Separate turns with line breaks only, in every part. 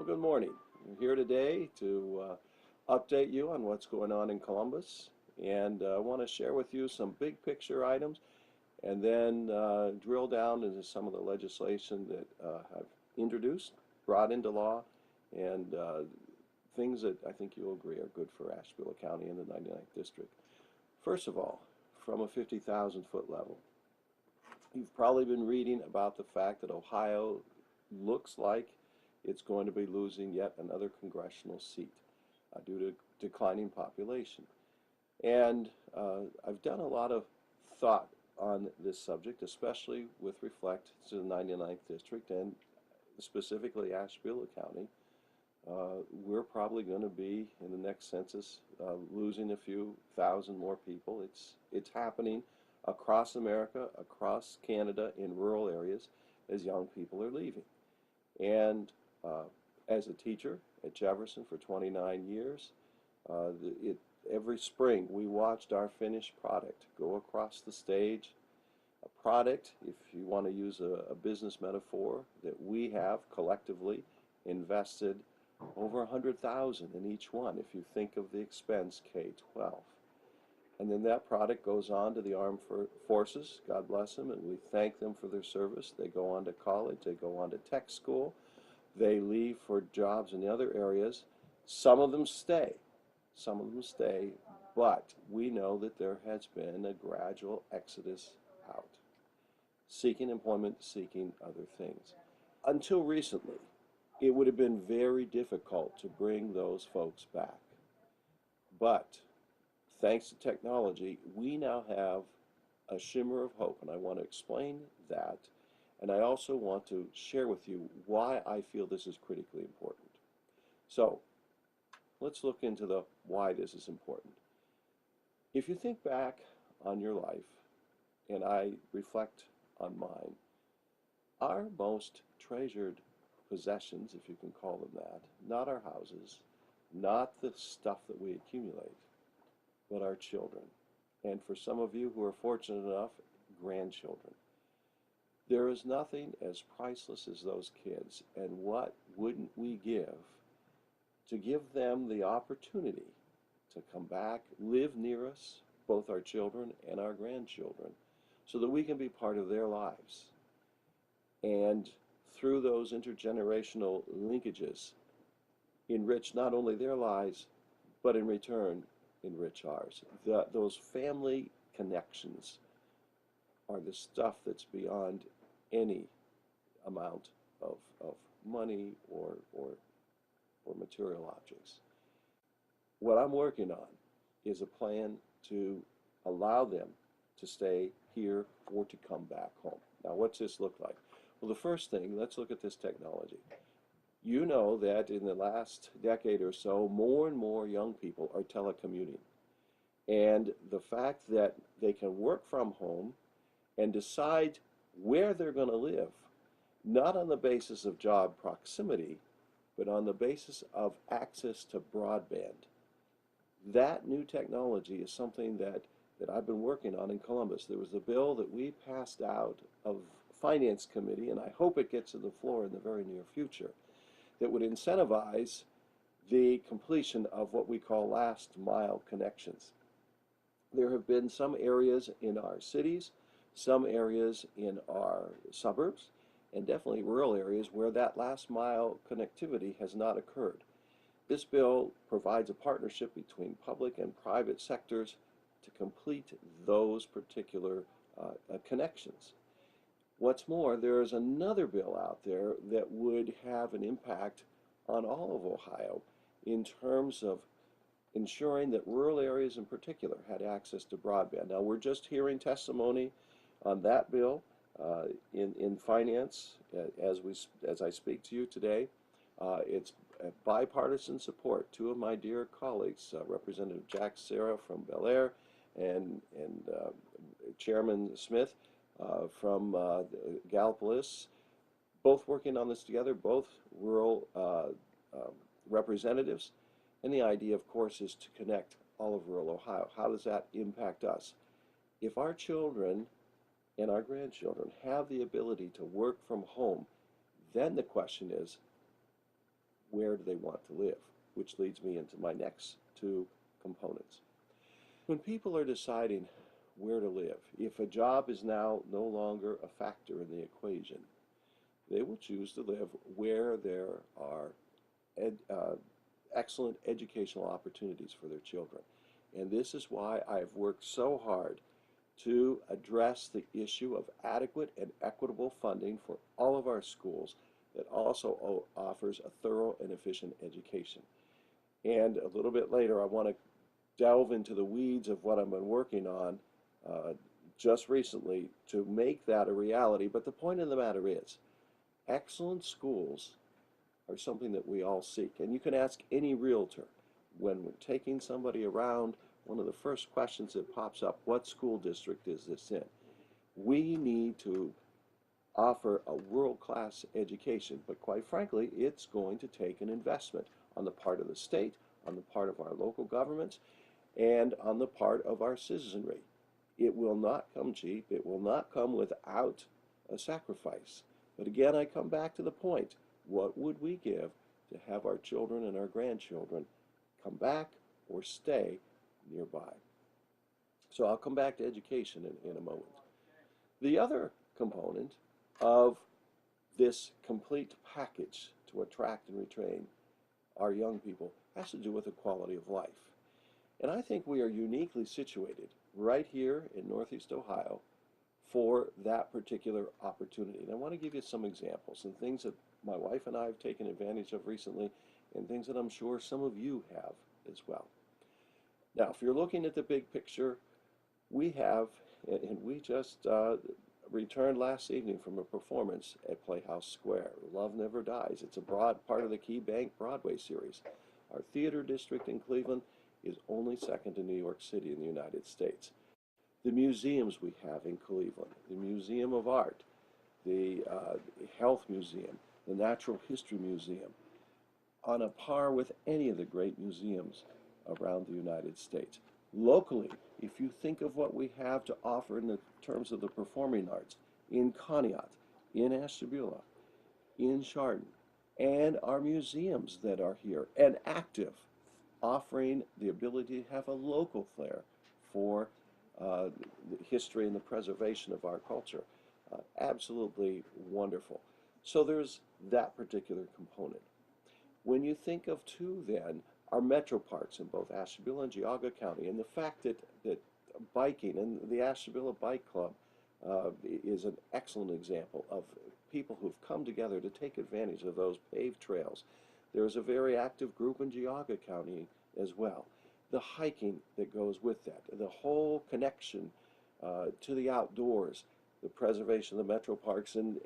Well, good morning. We're here today to update you on what's going on in Columbus, and I want to share with you some big picture items and then drill down into some of the legislation that I've introduced, brought into law, and things that I think you'll agree are good for Ashtabula County and the 99th District. First of all, from a 50,000-foot level, you've probably been reading about the fact that Ohio looks like it's going to be losing yet another congressional seat due to declining population. And I've done a lot of thought on this subject, especially with respect to the 99th District and specifically Ashtabula County. We're probably going to be, in the next census, losing a few thousand more people. It's happening across America, across Canada, in rural areas, as young people are leaving. And as a teacher at Jefferson for 29 years, every spring we watched our finished product go across the stage. A product, if you want to use a business metaphor, that we have collectively invested over $100,000 in each one, if you think of the expense K-12. And then that product goes on to the armed forces, God bless them, and we thank them for their service. They go on to college, they go on to tech school, they leave for jobs in the other areas. Some of them stay, but we know that there has been a gradual exodus out, seeking employment, seeking other things. Until recently, it would have been very difficult to bring those folks back. But thanks to technology, we now have a shimmer of hope, and I want to explain that. And I also want to share with you why I feel this is critically important. So let's look into the why this is important. If you think back on your life, and I reflect on mine, our most treasured possessions, if you can call them that, not our houses, not the stuff that we accumulate, but our children. And for some of you who are fortunate enough, grandchildren. There is nothing as priceless as those kids, and what wouldn't we give to give them the opportunity to come back, live near us, both our children and our grandchildren, so that we can be part of their lives. And through those intergenerational linkages, enrich not only their lives, but in return, enrich ours. Those family connections are the stuff that's beyond any amount of money or material objects. What I'm working on is a plan to allow them to stay here or to come back home. Now, what's this look like? Well, the first thing, let's look at this technology. You know that in the last decade or so, more and more young people are telecommuting. And the fact that they can work from home and decide where they're going to live, not on the basis of job proximity, but on the basis of access to broadband. That new technology is something that I've been working on in Columbus. There was a bill that we passed out of Finance Committee, and I hope it gets to the floor in the very near future, that would incentivize the completion of what we call last mile connections. There have been some areas in our cities, some areas in our suburbs, and definitely rural areas where that last mile connectivity has not occurred. This bill provides a partnership between public and private sectors to complete those particular connections. What's more, there is another bill out there that would have an impact on all of Ohio in terms of ensuring that rural areas in particular had access to broadband. Now, we're just hearing testimony on that bill in finance as I speak to you today. It's bipartisan support. Two of my dear colleagues, Representative Jack Serra from Bel Air and Chairman Smith from Gallipolis, both working on this together, both rural representatives. And the idea, of course, is to connect all of rural Ohio. How does that impact us? If our children and our grandchildren have the ability to work from home, then the question is, where do they want to live? Which leads me into my next two components. When people are deciding where to live, if a job is now no longer a factor in the equation, they will choose to live where there are excellent educational opportunities for their children. And this is why I've worked so hard to address the issue of adequate and equitable funding for all of our schools that also offers a thorough and efficient education. And a little bit later, I want to delve into the weeds of what I've been working on just recently to make that a reality. But the point of the matter is, excellent schools are something that we all seek. And you can ask any realtor when we're taking somebody around, one of the first questions that pops up, what school district is this in? We need to offer a world-class education, but quite frankly, it's going to take an investment on the part of the state, on the part of our local governments, and on the part of our citizenry. It will not come cheap. It will not come without a sacrifice. But again, I come back to the point, what would we give to have our children and our grandchildren come back or stay nearby? So I'll come back to education in a moment. The other component of this complete package to attract and retain our young people has to do with the quality of life. And I think we are uniquely situated right here in Northeast Ohio for that particular opportunity. And I want to give you some examples and things that my wife and I have taken advantage of recently and things that I'm sure some of you have as well. Now, if you're looking at the big picture, we have, and we just returned last evening from a performance at Playhouse Square. Love Never Dies. It's a broad part of the Key Bank Broadway series. Our theater district in Cleveland is only second to New York City in the United States. The museums we have in Cleveland, the Museum of Art, the Health Museum, the Natural History Museum, on a par with any of the great museums around the United States. Locally, if you think of what we have to offer in the terms of the performing arts, in Conneaut, in Ashtabula, in Chardon, and our museums that are here and active, offering the ability to have a local flair for the history and the preservation of our culture. Absolutely wonderful. So there's that particular component. When you think of too then our metro parks in both Ashtabula and Geauga County, and the fact that biking and the Ashtabula Bike Club is an excellent example of people who've come together to take advantage of those paved trails. There's a very active group in Geauga County as well. The hiking that goes with that, the whole connection to the outdoors, the preservation of the metro parks, and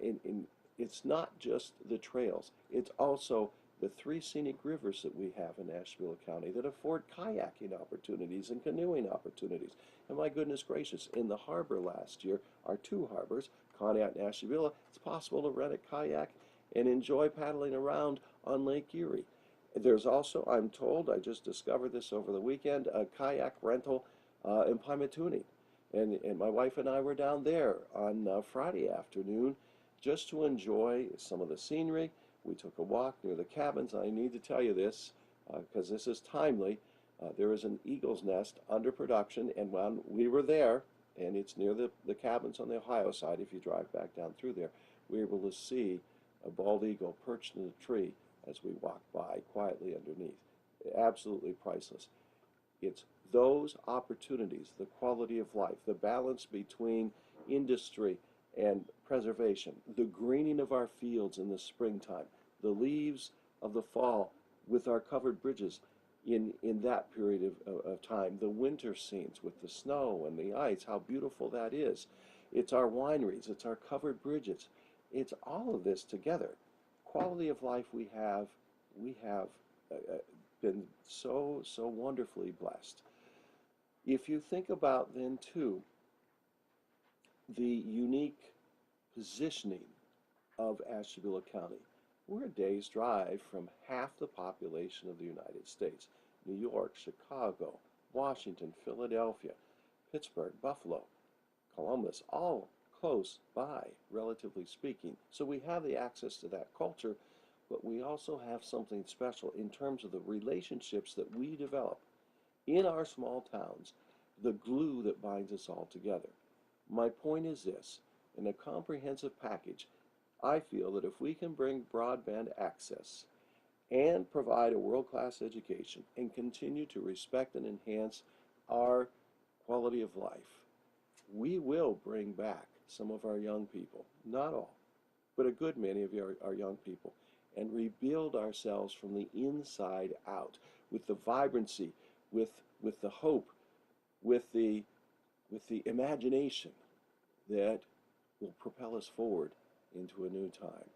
it's not just the trails, it's also the 3 scenic rivers that we have in Ashtabula County that afford kayaking opportunities and canoeing opportunities. And my goodness gracious, in the harbor last year, our 2 harbors, Conneaut and Ashtabula, it's possible to rent a kayak and enjoy paddling around on Lake Erie. There's also, I'm told, I just discovered this over the weekend, a kayak rental in Pymatooning. And my wife and I were down there on Friday afternoon just to enjoy some of the scenery. We took a walk near the cabins. I need to tell you this because this is timely. There is an eagle's nest under production, and when we were there, and it's near the cabins on the Ohio side, if you drive back down through there, we were able to see a bald eagle perched in a tree as we walked by quietly underneath. Absolutely priceless. It's those opportunities, the quality of life, the balance between industry and preservation, the greening of our fields in the springtime, the leaves of the fall with our covered bridges in that period of time, the winter scenes with the snow and the ice, how beautiful that is. It's our wineries, it's our covered bridges. It's all of this together. Quality of life we have been so wonderfully blessed. If you think about then too the unique positioning of Ashtabula County, we're a day's drive from half the population of the United States. New York, Chicago, Washington, Philadelphia, Pittsburgh, Buffalo, Columbus, all close by, relatively speaking. So we have the access to that culture, but we also have something special in terms of the relationships that we develop in our small towns, the glue that binds us all together. My point is this, in a comprehensive package, I feel that if we can bring broadband access and provide a world-class education and continue to respect and enhance our quality of life, we will bring back some of our young people, not all, but a good many of our young people, and rebuild ourselves from the inside out with the vibrancy, with the hope, with the imagination that will propel us forward into a new time.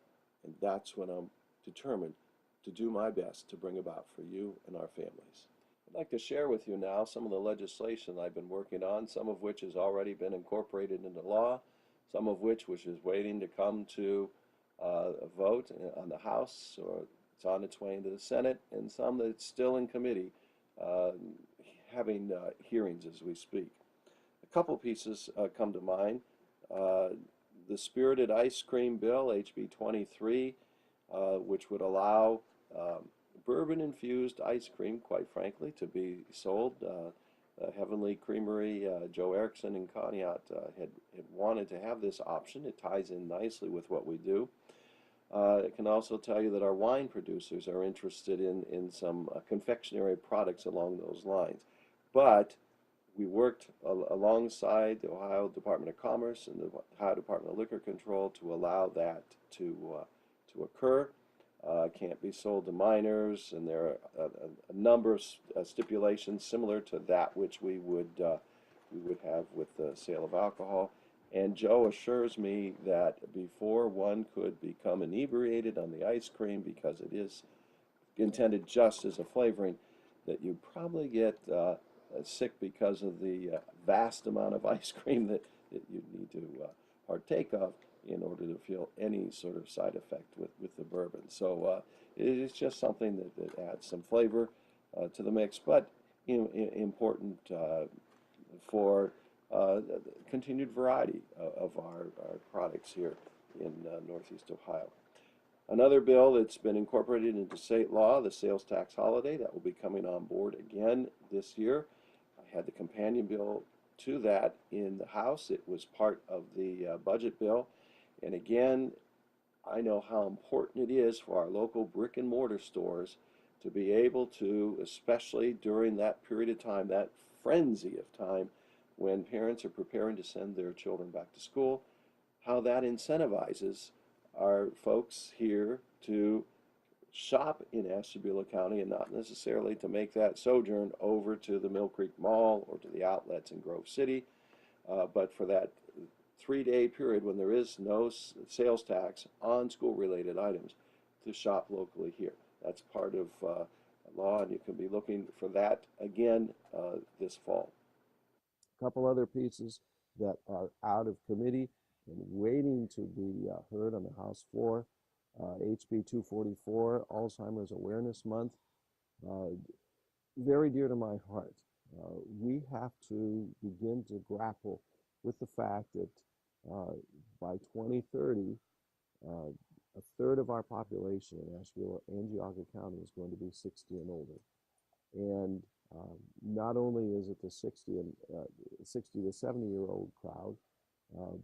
And that's what I'm determined to do my best to bring about for you and our families. I'd like to share with you now some of the legislation I've been working on, some of which has already been incorporated into law, some of which is waiting to come to a vote on the House, or it's on its way into the Senate, and some that's still in committee uh, having hearings as we speak. A couple pieces come to mind. Uh, the Spirited Ice Cream Bill, HB23, which would allow bourbon-infused ice cream, quite frankly, to be sold. Heavenly Creamery, Joe Erickson and Conneaut had wanted to have this option. It ties in nicely with what we do. It can also tell you that our wine producers are interested in some confectionery products along those lines. But we worked alongside the Ohio Department of Commerce and the Ohio Department of Liquor Control to allow that to occur. Can't be sold to minors, and there are a number of stipulations similar to that which we would have with the sale of alcohol. And Joe assures me that before one could become inebriated on the ice cream, because it is intended just as a flavoring, that you probably get sick because of the vast amount of ice cream that you need to partake of in order to feel any sort of side effect with the bourbon. So it is just something that adds some flavor to the mix, but important for continued variety of our products here in Northeast Ohio. Another bill that's been incorporated into state law, the sales tax holiday, that will be coming on board again this year. I had the companion bill to that in the House. It was part of the budget bill. And again, I know how important it is for our local brick and mortar stores to be able to, especially during that period of time, that frenzy of time when parents are preparing to send their children back to school, how that incentivizes our folks here to shop in Ashtabula County and not necessarily to make that sojourn over to the Mill Creek Mall or to the outlets in Grove City, but for that 3-day period when there is no sales tax on school-related items to shop locally here. That's part of law, and you can be looking for that again this fall. A couple other pieces that are out of committee and waiting to be heard on the House floor. HB244, Alzheimer's Awareness Month, very dear to my heart. We have to begin to grapple with the fact that by 2030, a third of our population in Ashtabula and Geauga County is going to be 60 and older. And not only is it the 60 to 70-year-old crowd,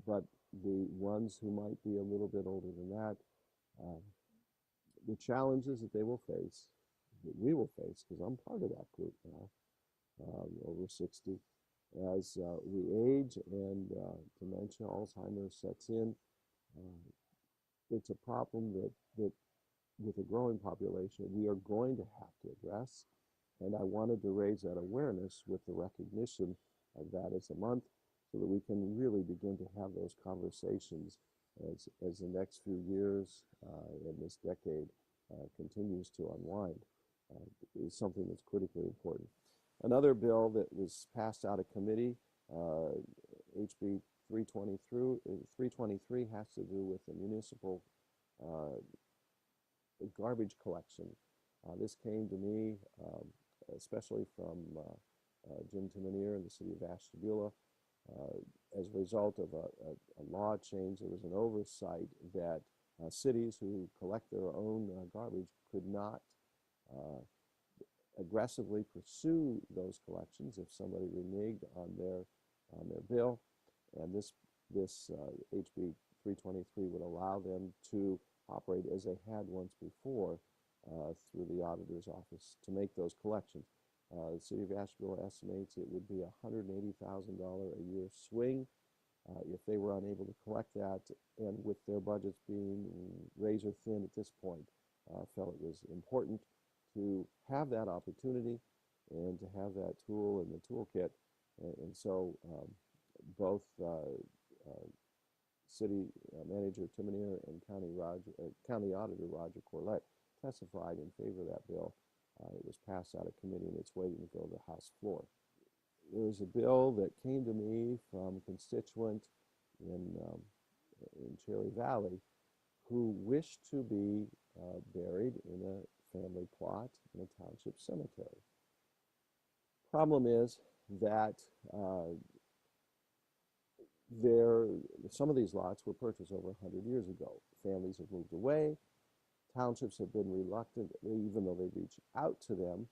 but the ones who might be a little bit older than that, the challenges that they will face, that we will face, because I'm part of that group now, over 60, as we age and dementia, Alzheimer's sets in. It's a problem that with a growing population, we are going to have to address. And I wanted to raise that awareness with the recognition of that as a month so that we can really begin to have those conversations as the next few years and this decade continues to unwind. Is something that's critically important. Another bill that was passed out of committee, HB 323, has to do with the municipal garbage collection. This came to me especially from Jim Timonier in the city of Ashtabula. As a result of a law change, there was an oversight that cities who collect their own garbage could not aggressively pursue those collections if somebody reneged on their bill, and this HB 323 would allow them to operate as they had once before through the auditor's office to make those collections. The city of Asheville estimates it would be a $180,000 a year swing if they were unable to collect that, and with their budgets being razor thin at this point, felt it was important to have that opportunity and to have that tool in the toolkit. And so both City Manager Timonier and County Auditor Roger Corlett testified in favor of that bill. It was passed out of committee and it's waiting to go to the House floor. There was a bill that came to me from a constituent in Cherry Valley who wished to be buried in a family plot in a township cemetery. Problem is that some of these lots were purchased over 100 years ago. Families have moved away. Townships have been reluctant, even though they reach out to them,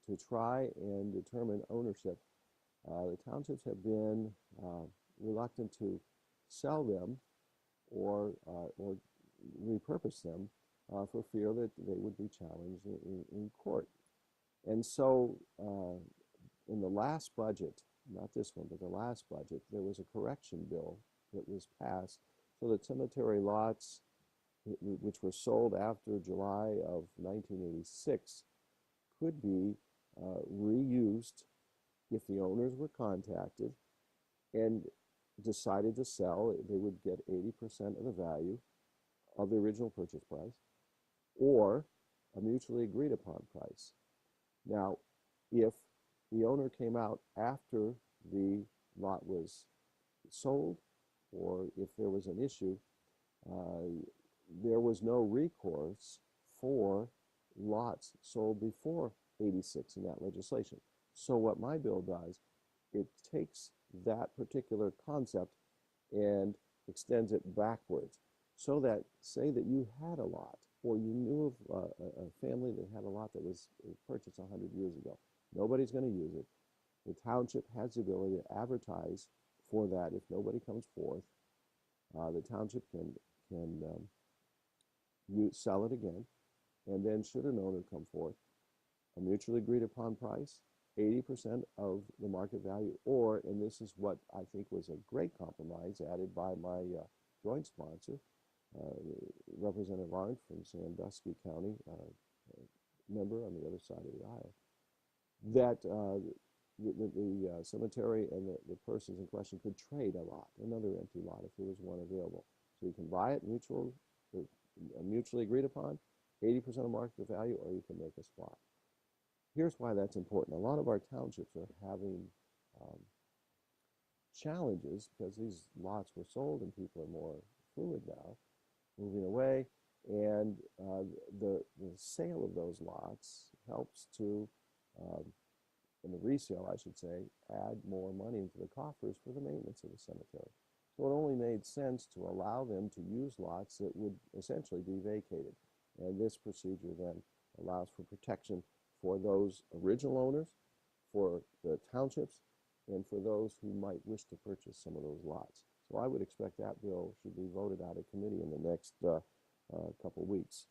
to try and determine ownership. The townships have been reluctant to sell them or repurpose them for fear that they would be challenged in court. And so in the last budget, not this one, but the last budget, there was a correction bill that was passed so that cemetery lots which were sold after July of 1986 could be reused if the owners were contacted and decided to sell. They would get 80% of the value of the original purchase price or a mutually agreed upon price. Now, if the owner came out after the lot was sold, or if there was an issue, there was no recourse for lots sold before 86 in that legislation. So what my bill does, it takes that particular concept and extends it backwards so that, say that you had a lot or you knew of a family that had a lot that was purchased 100 years ago. Nobody's going to use it. The township has the ability to advertise for that if nobody comes forth. The township can sell it again, and then should an owner come forth, a mutually agreed upon price, 80% of the market value, or, and this is what I think was a great compromise added by my joint sponsor, Representative Arndt from Sandusky County, member on the other side of the aisle, that the cemetery and the persons in question could trade a lot, another empty lot, if there was one available. So you can buy it mutually agreed upon, 80% of market value, or you can make a spot. Here's why that's important. A lot of our townships are having challenges because these lots were sold and people are more fluid now, moving away, and the sale of those lots helps to, and the resale, I should say, add more money into the coffers for the maintenance of the cemetery. So it only made sense to allow them to use lots that would essentially be vacated. And this procedure then allows for protection for those original owners, for the townships, and for those who might wish to purchase some of those lots. So I would expect that bill should be voted out of committee in the next couple of weeks.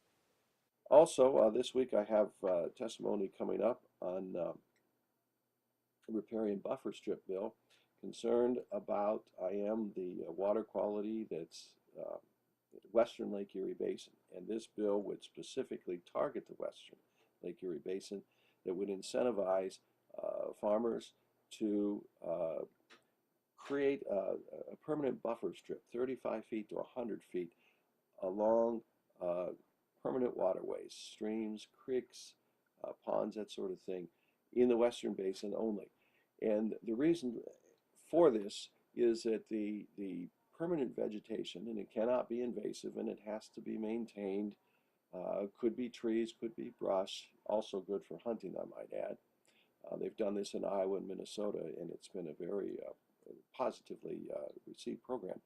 Also, this week I have testimony coming up on riparian buffer strip bill. Concerned about, I am the water quality that's western Lake Erie Basin, and this bill would specifically target the western Lake Erie Basin that would incentivize farmers to create a permanent buffer strip, 35 feet to 100 feet along permanent waterways, streams, creeks, ponds, that sort of thing, in the western basin only. And the reason for this is that the permanent vegetation, and it cannot be invasive and it has to be maintained, could be trees, could be brush, also good for hunting, I might add. They've done this in Iowa and Minnesota, and it's been a very positively received program.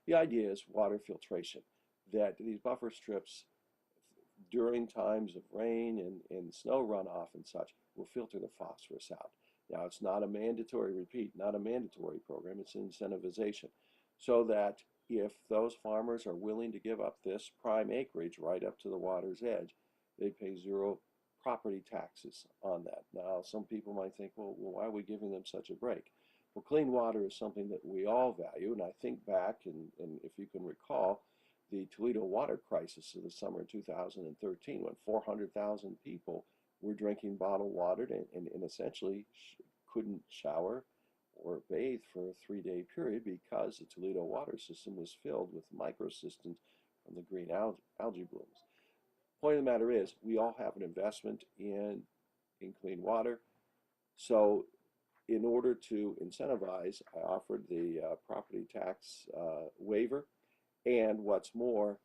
The idea is water filtration. that these buffer strips during times of rain and snow runoff and such will filter the phosphorus out. Now, it's not a mandatory, repeat, not a mandatory program, it's incentivization. So that if those farmers are willing to give up this prime acreage right up to the water's edge, they pay zero property taxes on that. Now, some people might think, well, why are we giving them such a break? Well, clean water is something that we all value, and I think back, and if you can recall, the Toledo water crisis of the summer of 2013, when 400,000 people were drinking bottled water and essentially couldn't shower or bathe for a 3-day period because the Toledo water system was filled with microsystems from the green algae blooms. Point of the matter is, we all have an investment in clean water. So in order to incentivize, I offered the property tax waiver. And what's more,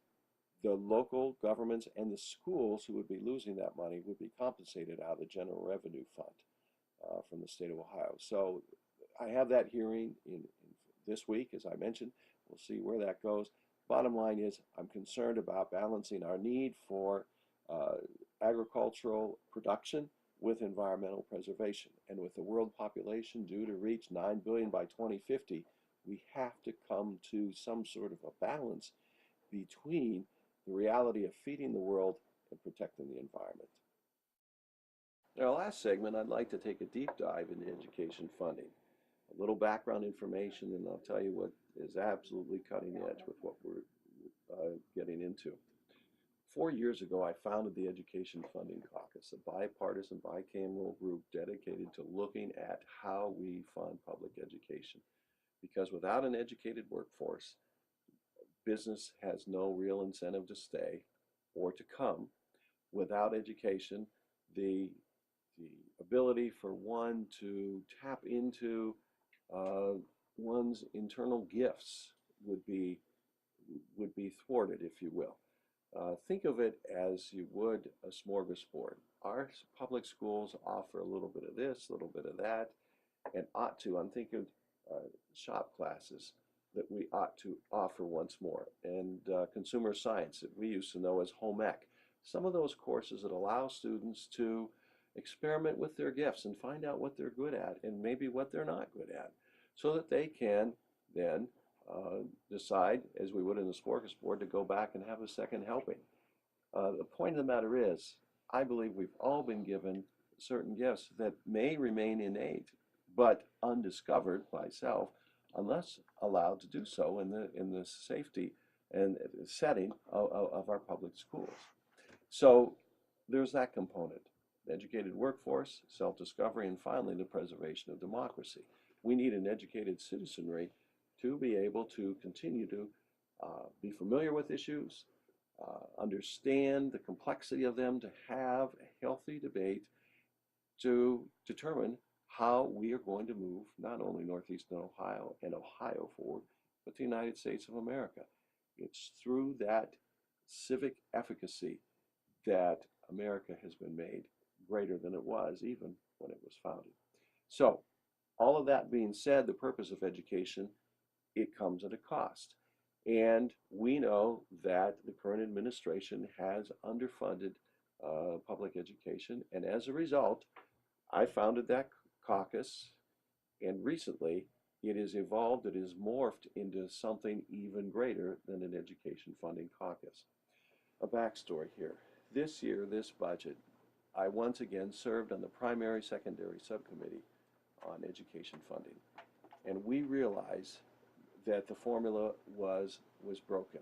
the local governments and the schools who would be losing that money would be compensated out of the General Revenue Fund from the state of Ohio. So I have that hearing in this week, as I mentioned. We'll see where that goes. Bottom line is, I'm concerned about balancing our need for agricultural production with environmental preservation. And with the world population due to reach 9 billion by 2050, we have to come to some sort of a balance between the reality of feeding the world and protecting the environment. In our last segment, I'd like to take a deep dive into education funding. A little background information, and I'll tell you what is absolutely cutting edge with what we're getting into. 4 years ago, I founded the Education Funding Caucus, a bipartisan, bicameral group dedicated to looking at how we fund public education. Because without an educated workforce, business has no real incentive to stay or to come. Without education, the ability for one to tap into one's internal gifts would be thwarted, if you will. Think of it as you would a smorgasbord. Our public schools offer a little bit of this, a little bit of that, and ought to. I'm thinking shop classes that we ought to offer once more, and consumer science that we used to know as home ec. Some of those courses that allow students to experiment with their gifts and find out what they're good at and maybe what they're not good at, so that they can then decide, as we would in the smorgasbord, to go back and have a second helping. The point of the matter is, I believe we've all been given certain gifts that may remain innate, but undiscovered by self, unless allowed to do so in the safety and setting of our public schools. So there's that component: the educated workforce, self-discovery, and finally the preservation of democracy. We need an educated citizenry to be able to continue to be familiar with issues, understand the complexity of them, to have a healthy debate to determine how we are going to move not only Northeastern Ohio and Ohio forward, but the United States of America. It's through that civic efficacy that America has been made greater than it was even when it was founded. So, all of that being said, the purpose of education, it comes at a cost. And we know that the current administration has underfunded public education, and as a result, I founded that caucus, and recently it has evolved, it has morphed into something even greater than an education funding caucus. A backstory here. This year, this budget, I once again served on the primary secondary subcommittee on education funding, and we realized that the formula was broken.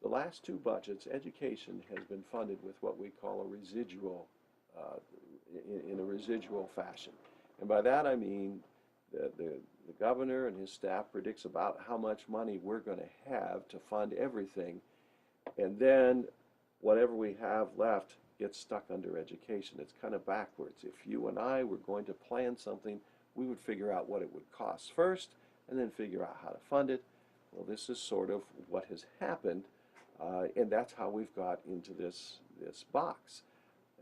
The last two budgets, education has been funded with what we call a residual, in a residual fashion. And by that I mean the governor and his staff predicts about how much money we're going to have to fund everything, and then whatever we have left gets stuck under education. It's kind of backwards. If you and I were going to plan something, we would figure out what it would cost first and then figure out how to fund it. Well, this is sort of what has happened, and that's how we've got into this box.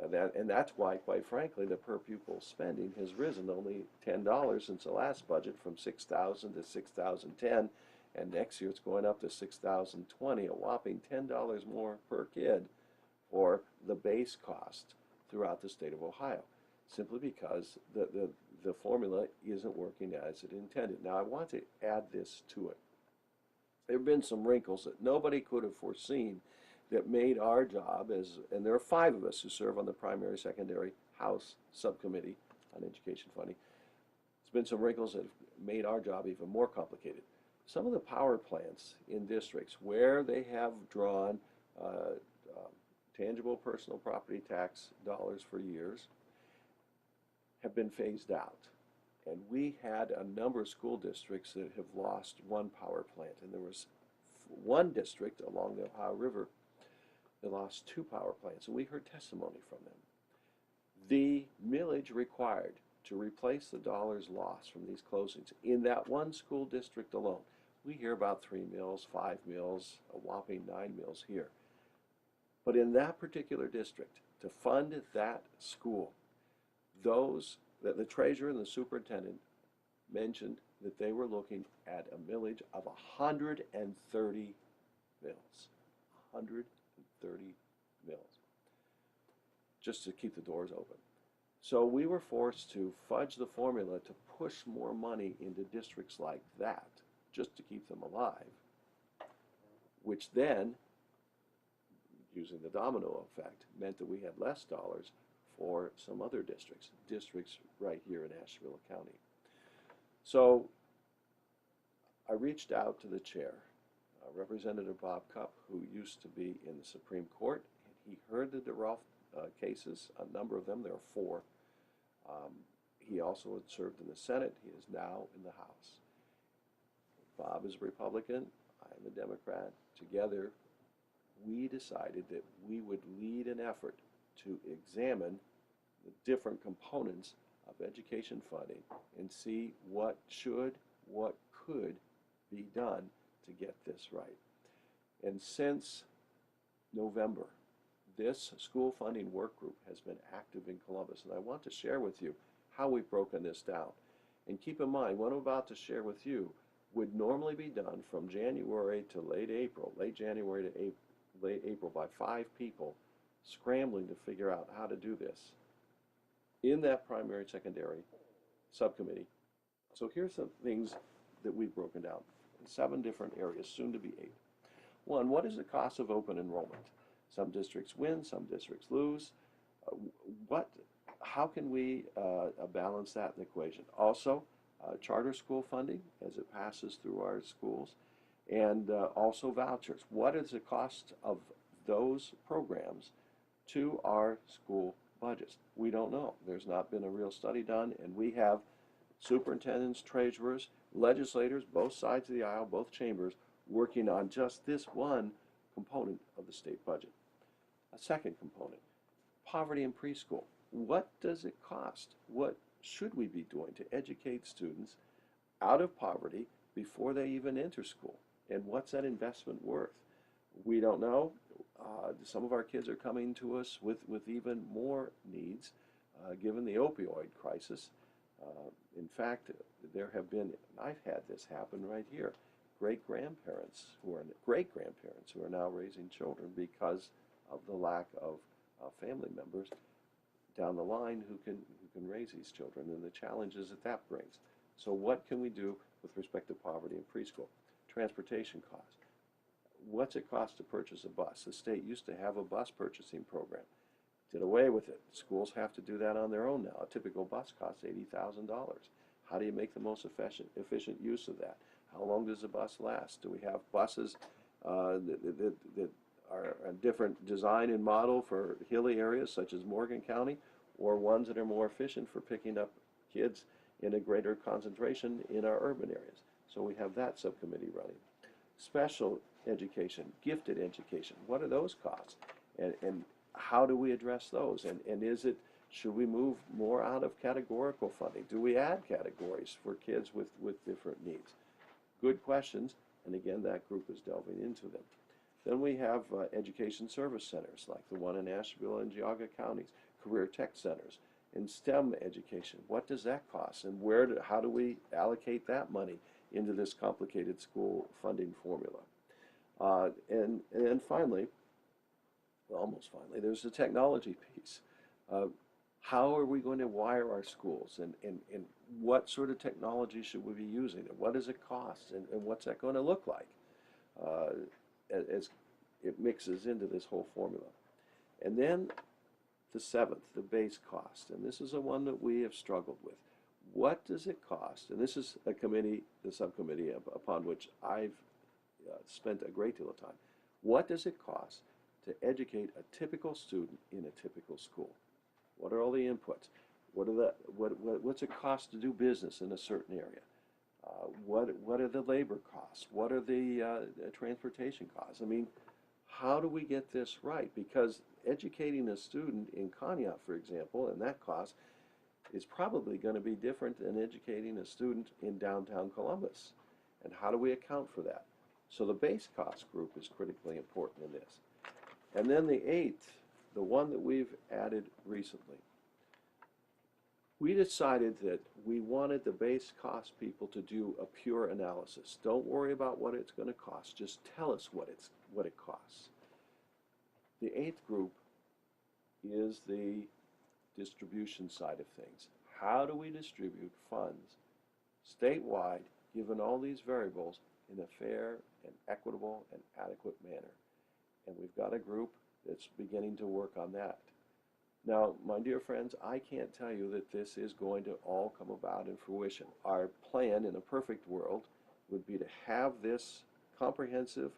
And that's why, quite frankly, the per pupil spending has risen only $10 since the last budget, from $6,000 to $6,010, And next year it's going up to $6,020, a whopping $10 more per kid for the base cost throughout the state of Ohio, simply because the formula isn't working as it intended. Now I want to add this to it. There have been some wrinkles that nobody could have foreseen that made our job and there are 5 of us who serve on the primary, secondary, House subcommittee on education funding. There's been some wrinkles that have made our job even more complicated. Some of the power plants in districts where they have drawn tangible personal property tax dollars for years have been phased out. And we had a number of school districts that have lost one power plant. And there was one district along the Ohio River that lost 2 power plants. And we heard testimony from them. The millage required to replace the dollars lost from these closings in that one school district alone. We hear about 3 mills, 5 mills, a whopping 9 mills here. But in that particular district, to fund that school, the treasurer and the superintendent mentioned that they were looking at a millage of 130 mills. 130 mills. Just to keep the doors open. So we were forced to fudge the formula to push more money into districts like that, just to keep them alive, which then, using the domino effect, meant that we had less dollars for some other districts right here in Ashtabula County. So I reached out to the chair, Representative Bob Cupp, who used to be in the Supreme Court. He heard the DeRolf cases, a number of them, there are 4. He also had served in the Senate. He is now in the House. Bob is a Republican, I am a Democrat. Together, we decided that we would lead an effort to examine the different components of education funding and see what could be done to get this right. And since November, this school funding work group has been active in Columbus, and I want to share with you how we've broken this down. And keep in mind, what I'm about to share with you would normally be done from January to late January to late April by 5 people scrambling to figure out how to do this in that primary, secondary subcommittee. So here's some things that we've broken down in 7 different areas, soon to be 8. 1, what is the cost of open enrollment? Some districts win, some districts lose. How can we balance that in the equation? Also, charter school funding as it passes through our schools, and also vouchers. What is the cost of those programs to our school budgets? We don't know. There's not been a real study done, and we have superintendents, treasurers, legislators, both sides of the aisle, both chambers, working on just this one component of the state budget. A second component, poverty in preschool. What does it cost? What should we be doing to educate students out of poverty before they even enter school? And what's that investment worth? We don't know. Some of our kids are coming to us with even more needs, given the opioid crisis. In fact, there have been, I've had this happen right here, great-grandparents who are now raising children because of the lack of family members down the line who can raise these children and the challenges that brings. So what can we do with respect to poverty in preschool? Transportation costs. What's it cost to purchase a bus? The state used to have a bus purchasing program. Did away with it. Schools have to do that on their own now. A typical bus costs $80,000. How do you make the most efficient use of that? How long does a bus last? Do we have buses that are a different design and model for hilly areas such as Morgan County, or ones that are more efficient for picking up kids in a greater concentration in our urban areas? So we have that subcommittee running. Special education, gifted education, what are those costs? And how do we address those? And should we move more out of categorical funding? Do we add categories for kids with different needs? Good questions, and again, that group is delving into them. Then we have education service centers like the one in Ashtabula and Geauga counties, career tech centers, and STEM education. What does that cost, and how do we allocate that money into this complicated school funding formula. And then finally, well, almost finally, there's the technology piece. How are we going to wire our schools, and what sort of technology should we be using, and what does it cost, and what's that going to look like as it mixes into this whole formula. And then the seventh, the base cost, and this is the one that we have struggled with. What does it cost? And this is a committee, the subcommittee upon which I've spent a great deal of time. What does it cost to educate a typical student in a typical school? What are all the inputs? What's it cost to do business in a certain area? What are the labor costs? What are the transportation costs? I mean, how do we get this right? Because educating a student in Kanya, for example, and that cost is probably going to be different than educating a student in downtown Columbus. And how do we account for that? So the base cost group is critically important in this. And then the eighth, the one that we've added recently, we decided that we wanted the base cost people to do a pure analysis. Don't worry about what it's going to cost. Just tell us what it costs. The eighth group is the distribution side of things. How do we distribute funds statewide, given all these variables, in a fair and equitable and adequate manner? And we've got a group that's beginning to work on that. Now, my dear friends, I can't tell you that this is going to all come about in fruition. Our plan in a perfect world would be to have this comprehensive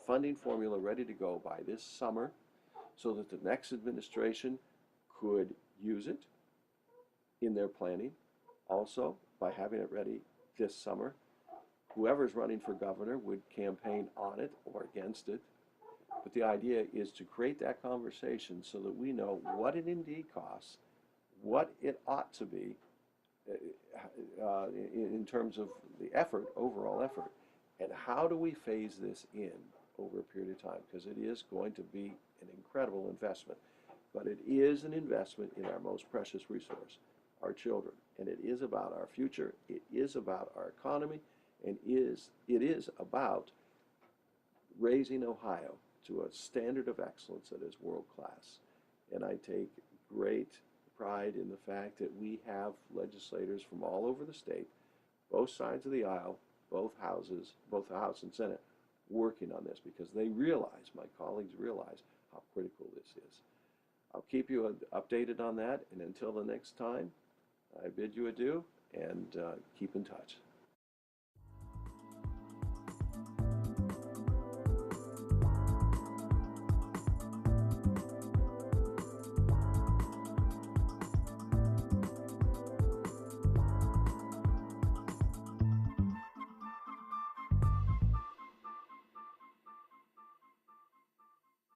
funding formula ready to go by this summer so that the next administration could use it in their planning. Also, by having it ready this summer, whoever's running for governor would campaign on it or against it. But the idea is to create that conversation so that we know what it indeed costs, what it ought to be in terms of the effort, overall effort, and how do we phase this in over a period of time, because it is going to be an incredible investment. But it is an investment in our most precious resource, our children. And it is about our future, it is about our economy, and it is about raising Ohio to a standard of excellence that is world class. And I take great pride in the fact that we have legislators from all over the state, both sides of the aisle, both houses, both the House and Senate, working on this, because they realize, my colleagues realize, how critical this is. I'll keep you updated on that, and until the next time, I bid you adieu, and keep in touch.